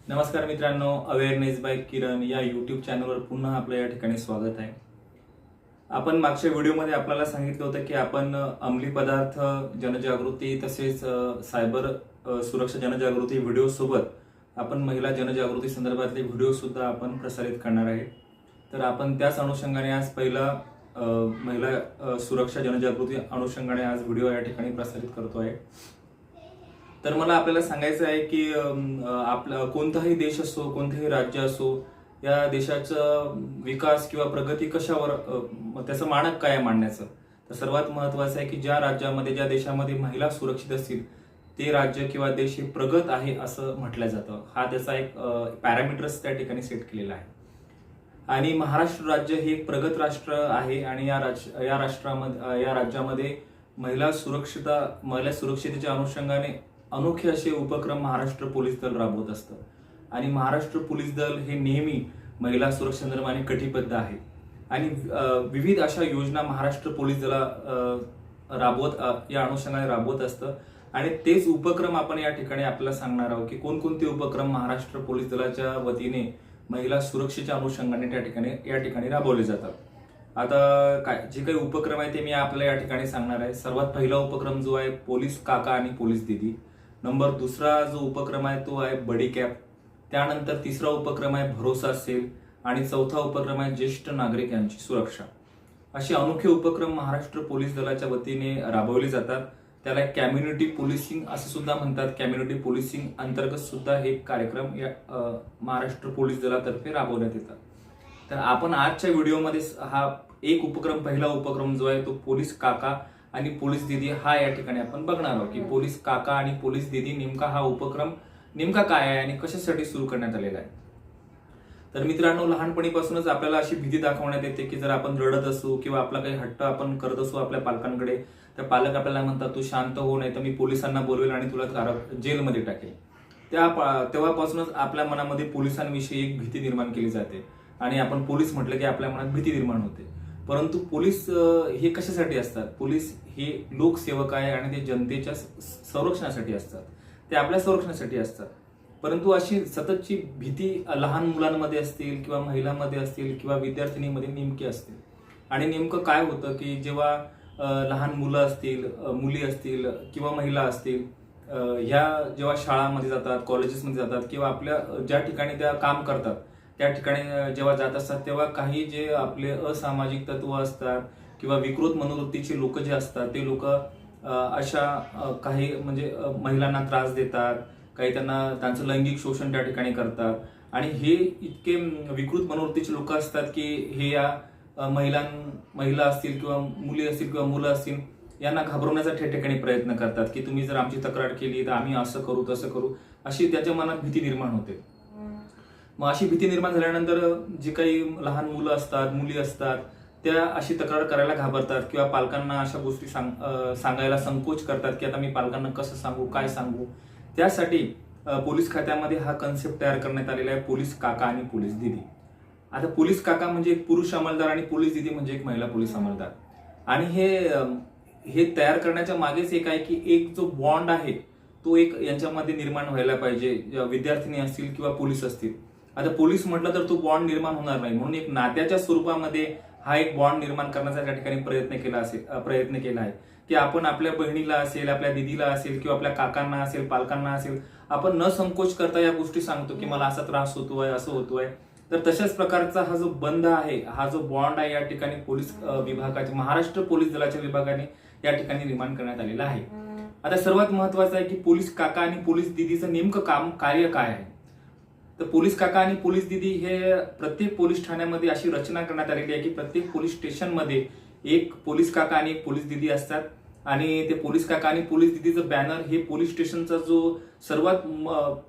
नमस्कार मित्रांनो, awareness bye किरण या यूट्यूब चॅनलवर पुन्हा आपलं या ठिकाणी स्वागत आहे. आपण मागच्या व्हिडिओमध्ये आपल्याला सांगितलं होतं की आपण अंमली पदार्थ जनजागृती तसेच सायबर सुरक्षा जनजागृती व्हिडिओ सोबत आपण महिला जनजागृती संदर्भातले व्हिडिओ सुद्धा आपण प्रसारित करणार आहे. तर आपण त्याच अनुषंगाने आज पहिला महिला सुरक्षा जनजागृती अनुषंगाने आज व्हिडिओ या ठिकाणी प्रसारित करतो आहे. तर मला आपल्याला सांगायचं आहे की आपला कोणताही देश असो, कोणतेही राज्य असो, या देशाचा विकास किंवा प्रगती कशावर त्याचं मानक काय आहे मांडण्याचं. तर सर्वात महत्त्वाचं आहे की ज्या राज्यामध्ये ज्या देशामध्ये महिला सुरक्षित असतील ते राज्य किंवा देश हे प्रगत आहे असं म्हटलं जातं. हा त्याचा एक पॅरामीटर्स त्या ठिकाणी सेट केलेला आहे. आणि महाराष्ट्र राज्य हे एक प्रगत राष्ट्र आहे आणि या राज्यामध्ये महिला सुरक्षिततेच्या अनुषंगाने अनोखे असे उपक्रम महाराष्ट्र पोलीस दल राबवत असतं. आणि महाराष्ट्र पोलीस दल हे नेहमी महिला सुरक्षा संदर्भाने कटिबद्ध आहे आणि विविध अशा योजना महाराष्ट्र पोलीस दला या अनुषंगाने राबवत असतं. आणि तेच उपक्रम आपण या ठिकाणी आपल्याला सांगणार आहोत की कोणकोणते उपक्रम महाराष्ट्र पोलीस दलाच्या वतीने महिला सुरक्षेच्या अनुषंगाने या ठिकाणी राबवले जातात. आता जे काही उपक्रम आहे ते मी आपल्याला या ठिकाणी सांगणार आहे. सर्वात पहिला उपक्रम जो आहे पोलीस काका आणि पोलीस दीदी. नंबर दुसरा जो उपक्रम आहे तो आहे बडी कॅप. त्यानंतर तिसरा उपक्रम आहे भरोसा सेल आणि चौथा उपक्रम आहे ज्येष्ठ नागरिक यांची सुरक्षा. असे अनोखे उपक्रम महाराष्ट्र पोलीस दलाच्या वतीने राबवले जातात. त्याला कम्युनिटी पोलिसिंग असं सुद्धा म्हणतात. कम्युनिटी पोलिसिंग अंतर्गत सुद्धा हे कार्यक्रम या महाराष्ट्र पोलीस दलातर्फे राबवण्यात येतात. तर आपण आजच्या व्हिडिओमध्ये हा एक उपक्रम, पहिला उपक्रम जो आहे तो पोलीस काका आणि पोलीस दीदी हा या ठिकाणी आपण बघणार आहोत की पोलीस काका आणि पोलीस दीदी नेमका हा उपक्रम नेमका काय आहे आणि कशासाठी सुरू करण्यात आलेला आहे. तर मित्रांनो, लहानपणीपासूनच आपल्याला अशी भीती दाखवण्यात येते की जर आपण रडत असू किंवा आपला काही हट्ट आपण करत असू आपल्या पालकांकडे, तर पालक आपल्याला म्हणतात तू शांत हो, नाही तर मी पोलिसांना बोलवेल आणि तुला जेलमध्ये टाकेल. तेव्हापासूनच आपल्या मनामध्ये पोलिसांविषयी एक भीती निर्माण केली जाते आणि आपण पोलीस म्हटलं की आपल्या मनात भीती निर्माण होते. परंतु पोलीस हे कशासाठी असतात? पोलीस हे लोकसेवक आहे आणि ते जनतेच्या संरक्षणासाठी असतात. ते आपल्या संरक्षणासाठी असतात. परंतु अशी सततची भीती लहान मुलांमध्ये असतील किंवा महिलांमध्ये असतील किंवा विद्यार्थिनीमध्ये नेमकी असते. आणि नेमकं काय होतं की जेव्हा लहान मुलं असतील, मुली असतील किंवा महिला असतील, ह्या जेव्हा शाळांमध्ये जातात, कॉलेजेसमध्ये जातात किंवा आपल्या ज्या ठिकाणी त्या काम करतात त्या ठिकाणी जेव्हा जात असतात, तेव्हा काही जे आपले असामाजिक तत्व असतात किंवा विकृत मनोवृत्तीचे लोक जे असतात ते लोक अशा काही म्हणजे महिलांना त्रास देतात, काही त्यांचं लैंगिक शोषण त्या ठिकाणी करतात. आणि हे इतके विकृत मनोवृत्तीचे लोक असतात की हे या महिला असतील किंवा मुली असतील किंवा मुलं असतील यांना घाबरवण्याचा ठिकठिकाणी प्रयत्न करतात की तुम्ही जर आमची तक्रार केली तर आम्ही असं करू तसं करू, अशी त्याच्या मनात भीती निर्माण होते. मग अशी भीती निर्माण झाल्यानंतर जे काही लहान मुलं असतात, मुली असतात, त्या अशी तक्रार करायला घाबरतात किंवा पालकांना अशा गोष्टी सांगायला संकोच करतात की आता मी पालकांना कसं सांगू, काय सांगू. त्यासाठी पोलीस खात्यामध्ये हा कन्सेप्ट तयार करण्यात आलेला आहे, पोलीस काका आणि पोलीस दीदी. आता पोलीस काका म्हणजे एक पुरुष अंमलदार आणि पोलीस दीदी म्हणजे एक महिला पोलीस अंमलदार. आणि हे तयार करण्याच्या मागेच एक आहे की एक जो बॉन्ड आहे तो एक यांच्यामध्ये निर्माण व्हायला पाहिजे. विद्यार्थिनी असतील किंवा पोलीस असतील. आता पोलीस म्हटलं तर तो बॉन्ड निर्माण होणार नाही, म्हणून एक नात्याच्या स्वरूपामध्ये हा एक बॉन्ड निर्माण करण्याचा त्या ठिकाणी प्रयत्न केला आहे की आपण आपल्या बहिणीला असेल, आपल्या दिदीला असेल किंवा आपल्या काकांना असेल, पालकांना असेल, आपण न संकोच करता या गोष्टी सांगतो की मला असा त्रास होतोय, असं होतोय. तर तशाच प्रकारचा हा जो बंध आहे, हा जो बॉन्ड आहे या ठिकाणी पोलीस विभागाच्या, महाराष्ट्र पोलीस दलाच्या विभागाने या ठिकाणी निर्माण करण्यात आलेला आहे. आता सर्वात महत्वाचं आहे की पोलीस काका आणि पोलीस दीदीचं नेमकं कार्य काय आहे. तर पोलीस काका आणि पोलीस दीदी हे प्रत्येक पोलीस ठाण्यामध्ये अशी रचना करण्यात आलेली आहे की प्रत्येक पोलीस स्टेशनमध्ये एक पोलीस काका आणि एक पोलीस दीदी असतात. आणि ते पोलीस काका आणि पोलीस दीदीचं बॅनर हे पोलीस स्टेशनचा जो सर्वात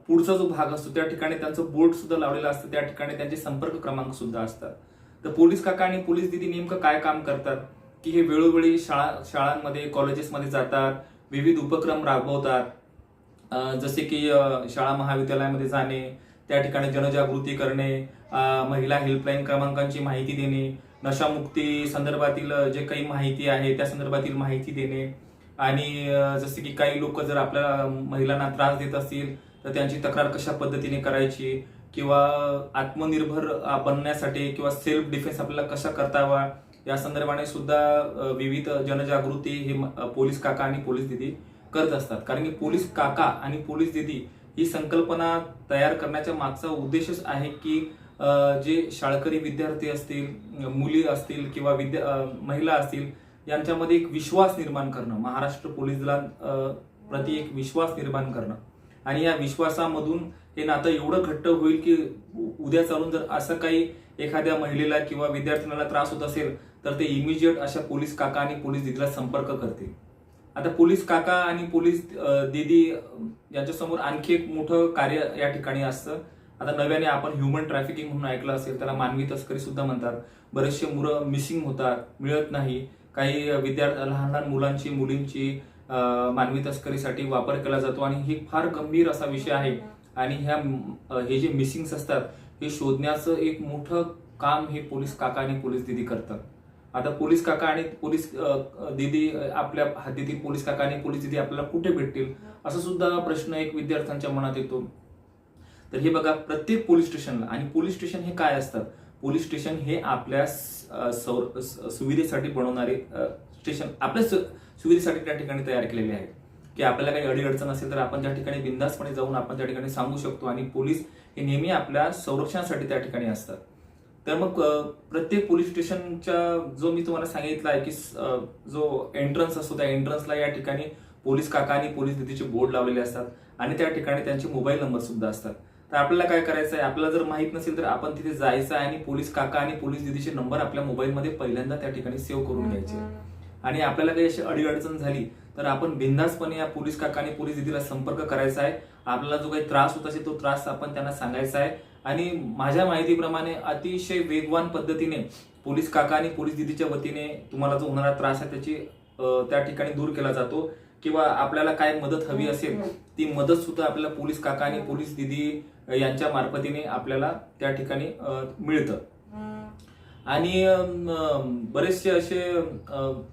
पुढचा जो भाग असतो त्या ठिकाणी त्यांचं बोर्ड सुद्धा लावलेलं असतं. त्या ठिकाणी त्यांचे संपर्क क्रमांक सुद्धा असतात. तर पोलीस काका आणि पोलीस दीदी नेमकं काय काम करतात की हे वेळोवेळी शाळांमध्ये, कॉलेजेसमध्ये जातात, विविध उपक्रम राबवतात. जसे की शाळा महाविद्यालयामध्ये जाणे, त्या ठिकाणी जनजागृती करणे, महिला हेल्पलाईन क्रमांकांची माहिती देणे, नशामुक्ती संदर्भातील जे काही माहिती आहे त्या संदर्भातील माहिती देणे. आणि जसे की काही लोक जर आपल्या महिलांना त्रास देत असतील तर त्यांची तक्रार कशा पद्धतीने करायची किंवा आत्मनिर्भर बनण्यासाठी किंवा सेल्फ डिफेन्स आपल्याला कसा करतावा या संदर्भाने सुद्धा विविध जनजागृती हे पोलीस काका आणि पोलीस दिदी करत असतात. कारण की पोलीस काका आणि पोलीस दिदी ही संकल्पना तयार करण्याच्या मागचा उद्देशच आहे की जे शाळकरी विद्यार्थी असतील, मुली असतील किंवा महिला असतील यांच्यामध्ये एक विश्वास निर्माण करणं, महाराष्ट्र पोलीस प्रति एक विश्वास निर्माण करणं आणि या विश्वासामधून हे नातं एवढं घट्ट होईल की उद्या चालून जर असं काही एखाद्या महिलेला किंवा विद्यार्थ्यांना त्रास होत असेल तर ते इमिजिएट अशा पोलीस काका आणि पोलीस दिदीला संपर्क करतील. आता पोलीस काका आणि पोलीस दिदी यांच्यासमोर आणखी एक मोठं कार्य या ठिकाणी असतं. आता नव्याने आपण ह्युमन ट्रॅफिकिंग म्हणून ऐकलं असेल, त्याला मानवी तस्करी सुद्धा म्हणतात. बरेचसे मुलं मिसिंग होतात, मिळत नाही. काही लहान लहान मुलांची मुलींची मानवी तस्करीसाठी वापर केला जातो आणि ही फार गंभीर असा विषय आहे. आणि हे जे मिसिंग्स असतात हे शोधण्याचं एक मोठं काम हे पोलीस काका आणि पोलीस दिदी करतात. आता पोलीस काका आणि पोलीस दिदी आपल्या हद्दीतील पोलीस काका आणि पोलीस दिदी आपल्याला कुठे भेटतील असा सुद्धा प्रश्न एक विद्यार्थ्यांच्या मनात येतो. तर हे बघा, प्रत्येक पोलीस स्टेशनला, आणि पोलीस स्टेशन हे काय असतात, पोलीस स्टेशन हे आपल्या सुविधेसाठी बनवणारे स्टेशन, आपल्या सुविधेसाठी त्या ठिकाणी तयार केलेले आहेत की आपल्याला काही अडीअडचण असेल तर आपण त्या ठिकाणी बिनधास्तपणे जाऊन आपण त्या ठिकाणी सांगू शकतो आणि पोलीस हे नेहमी आपल्या संरक्षणासाठी त्या ठिकाणी असतात. तर मग प्रत्येक पोलीस स्टेशनच्या जो मी तुम्हाला सांगितलं आहे की जो एंट्रन्स असतो त्या एंट्रन्सला या ठिकाणी पोलीस काका आणि पोलीस दिदीचे बोर्ड लावलेले असतात आणि त्या ठिकाणी त्यांचे मोबाईल नंबर सुद्धा असतात. तर आपल्याला काय करायचं आहे, आपल्याला जर माहित नसेल तर आपण तिथे जायचं आहे आणि पोलीस काका आणि पोलीस दिदीचे नंबर आपल्या मोबाईलमध्ये पहिल्यांदा त्या ठिकाणी सेव्ह करून घ्यायचे. आणि आपल्याला काही अशी अडीअडचण झाली तर आपण बिनधास्तपणे या पोलीस काका आणि पोलीस दिदीला संपर्क करायचा आहे. आपल्याला जो काही त्रास होत असेल तो त्रास आपण त्यांना सांगायचा आहे. आणि माझ्या माहितीप्रमाणे अतिशय वेगवान पद्धतीने पोलीस काका आणि पोलीस दिदीच्या वतीने तुम्हाला जो होणारा त्रास आहे त्याची त्या ठिकाणी दूर केला जातो. किंवा आपल्याला काय मदत हवी असेल ती मदत सुद्धा आपल्याला पोलीस काका आणि पोलीस दिदी यांच्या मार्फतीने आपल्याला त्या ठिकाणी मिळतं. आणि बरेचसे असे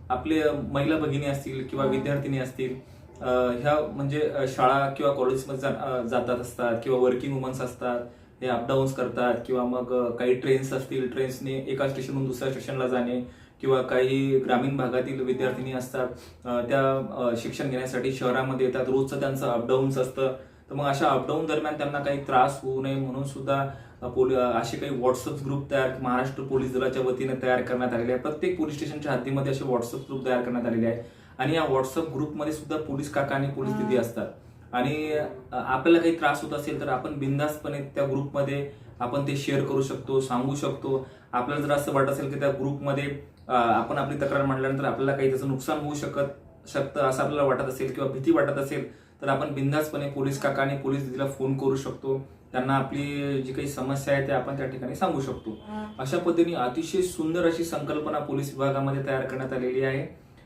आपले महिला भगिनी असतील किंवा विद्यार्थिनी असतील, ह्या म्हणजे शाळा किंवा कॉलेजमध्ये जातात असतात किंवा वर्किंग वुमन्स असतात, हे अपडाऊन्स करतात किंवा मग काही ट्रेन्स असतील, ट्रेन्सने एका स्टेशनहून दुसऱ्या स्टेशनला जाणे किंवा काही ग्रामीण भागातील विद्यार्थिनी असतात, त्या शिक्षण घेण्यासाठी शहरामध्ये येतात, रोजचं त्यांचं अपडाऊन्स असतं. तर मग अशा अपडाऊन दरम्यान त्यांना काही त्रास होऊ नये म्हणून सुद्धा असे काही व्हॉट्सअप ग्रुप महाराष्ट्र पोलीस दलाच्या वतीने तयार करण्यात आलेले आहे. प्रत्येक पोलीस स्टेशनच्या हद्दीमध्ये असे व्हॉट्सअप ग्रुप तयार करण्यात आलेले आहे आणि या व्हॉट्सअप ग्रुपमध्ये सुद्धा पोलीस काका आणि पोलीस दिदी असतात. आणि आपल्याला काही त्रास होत असेल तर आपण बिनधास्तपणे त्या ग्रुपमध्ये आपण ते शेअर करू शकतो, सांगू शकतो. आपल्याला जर असं वाटत असेल की त्या ग्रुपमध्ये आपण आपली तक्रार मांडल्यानंतर आपल्याला काही त्याचं नुकसान होऊ शकतं असं आपल्याला वाटत असेल किंवा भीती वाटत असेल तर आपण बिनधास्तपणे पोलीस काका आणि पोलीस दिदीला फोन करू शकतो. त्यांना आपली जी काही समस्या आहे ते आपण त्या ठिकाणी सांगू शकतो. अशा पद्धतीने अतिशय सुंदर अशी संकल्पना पोलीस विभागामध्ये तयार करण्यात आलेली आहे.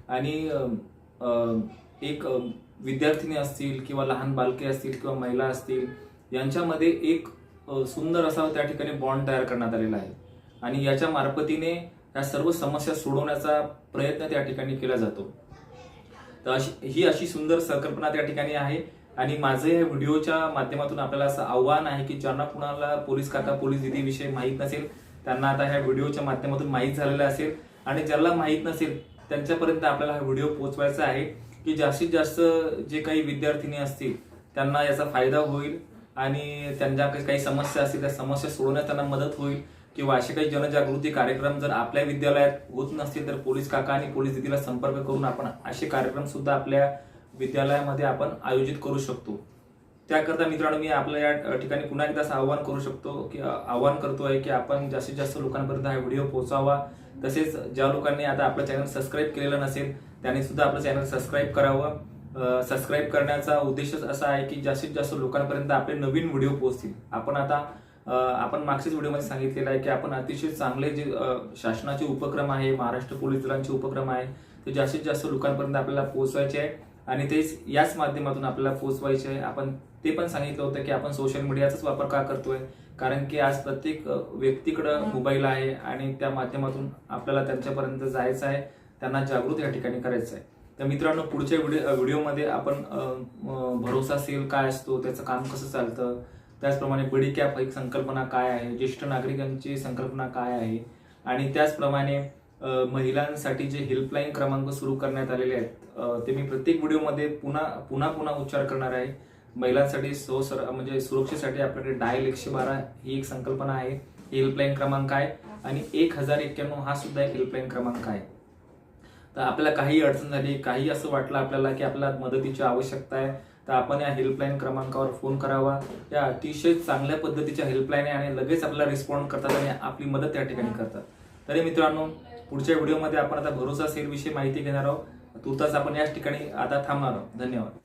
आणि एक विद्यार्थिनी असतील किंवा लहान बालके असतील किंवा महिला असतील यांच्यामध्ये एक सुंदर असा त्या ठिकाणी बॉन्ड तयार करण्यात आलेला आहे आणि याच्या मार्फतीने या सर्व समस्या सोडवण्याचा प्रयत्न त्या ठिकाणी केला जातो. तर ही अशी सुंदर संकल्पना त्या ठिकाणी आहे. आणि माझं या व्हिडिओच्या माध्यमातून आपल्याला असं आव्हान आहे की ज्यांना कुणाला पोलीस काका पोलीस दिदी विषयी माहीत नसेल त्यांना आता ह्या व्हिडिओच्या माध्यमातून माहीत झालेलं असेल आणि ज्याला माहीत नसेल त्यांच्यापर्यंत आपल्याला हा व्हिडिओ पोहोचवायचा आहे की जास्तीत जास्त जे काही विद्यार्थिनी असतील त्यांना याचा फायदा होईल आणि त्यांच्या काही समस्या असतील त्या समस्या सोडवण्यात त्यांना मदत होईल. किंवा असे काही जनजागृती कार्यक्रम जर आपल्या विद्यालयात होत नसतील तर पोलीस काका आणि पोलीस दिदीला संपर्क करून आपण असे कार्यक्रम सुद्धा आपल्या विद्यालयामध्ये आपण आयोजित करू शकतो. त्याकरता मित्रांनो मी आपल्या या ठिकाणी पुन्हा एकदा आवाहन करतोय की आपण जास्तीत जास्त लोकांपर्यंत हा व्हिडिओ पोहोचावा. तसेच ज्या लोकांनी आता आपलं चॅनल सबस्क्राईब केलेलं नसेल त्यांनी सुद्धा आपलं चॅनल सबस्क्राईब करावं. सबस्क्राईब करण्याचा उद्देशच असा आहे की जास्तीत जास्त लोकांपर्यंत आपले नवीन व्हिडिओ पोहोचतील. आपण मागच्याच व्हिडिओमध्ये सांगितलेलं आहे की आपण अतिशय चांगले जे शासनाचे उपक्रम आहे, महाराष्ट्र पोलीस दलांचे उपक्रम आहे ते जास्तीत जास्त लोकांपर्यंत आपल्याला पोहोचवायचे आहे आणि तेच याच माध्यमातून आपल्याला पोहोचवायचे आहे. आपण ते पण सांगितलं होतं की आपण सोशल मीडियाचाच वापर का करतोय, कारण की आज प्रत्येक व्यक्तीकडे मोबाईल आहे आणि त्या माध्यमातून आपल्याला त्यांच्यापर्यंत जायचं आहे, त्यांना जागृत या ठिकाणी करायचं आहे. तर मित्रांनो, पुढच्या व्हिडिओमध्ये आपण भरोसा सेल काय असतो, त्याचं काम कसं चालतं, त्याचप्रमाणे बडी कॅप एक संकल्पना काय आहे, ज्येष्ठ नागरिकांची संकल्पना काय आहे, आणि त्याचप्रमाणे महिलांसाठी जे हेल्पलाईन क्रमांक सुरू करण्यात आलेले आहेत ते मी प्रत्येक व्हिडिओमध्ये पुन्हा उच्चार करणार आहे. महिलांसाठी म्हणजे सुरक्षेसाठी आपल्याकडे डायल 112 ही एक संकल्पना आहे, हेल्पलाईन क्रमांक आहे, आणि 1091 हा सुद्धा एक हेल्पलाईन क्रमांक आहे. तर आपल्याला काही अडचण झाली, काही असं वाटलं आपल्याला की आपल्याला मदतीची आवश्यकता आहे, तर आपण या हेल्पलाईन क्रमांकावर फोन करावा. या अतिशय चांगल्या पद्धतीच्या हेल्पलाईन आहे आणि लगेच आपल्याला रिस्पॉन्ड करतात आणि आपली मदत त्या ठिकाणी करतात. तरी मित्रांनो, पुढच्या व्हिडिओमध्ये आपण आता भरोसा सेल विषयी माहिती घेणार आहोत. तुर्तास आपण याच ठिकाणी आता थांबणार आहोत. धन्यवाद.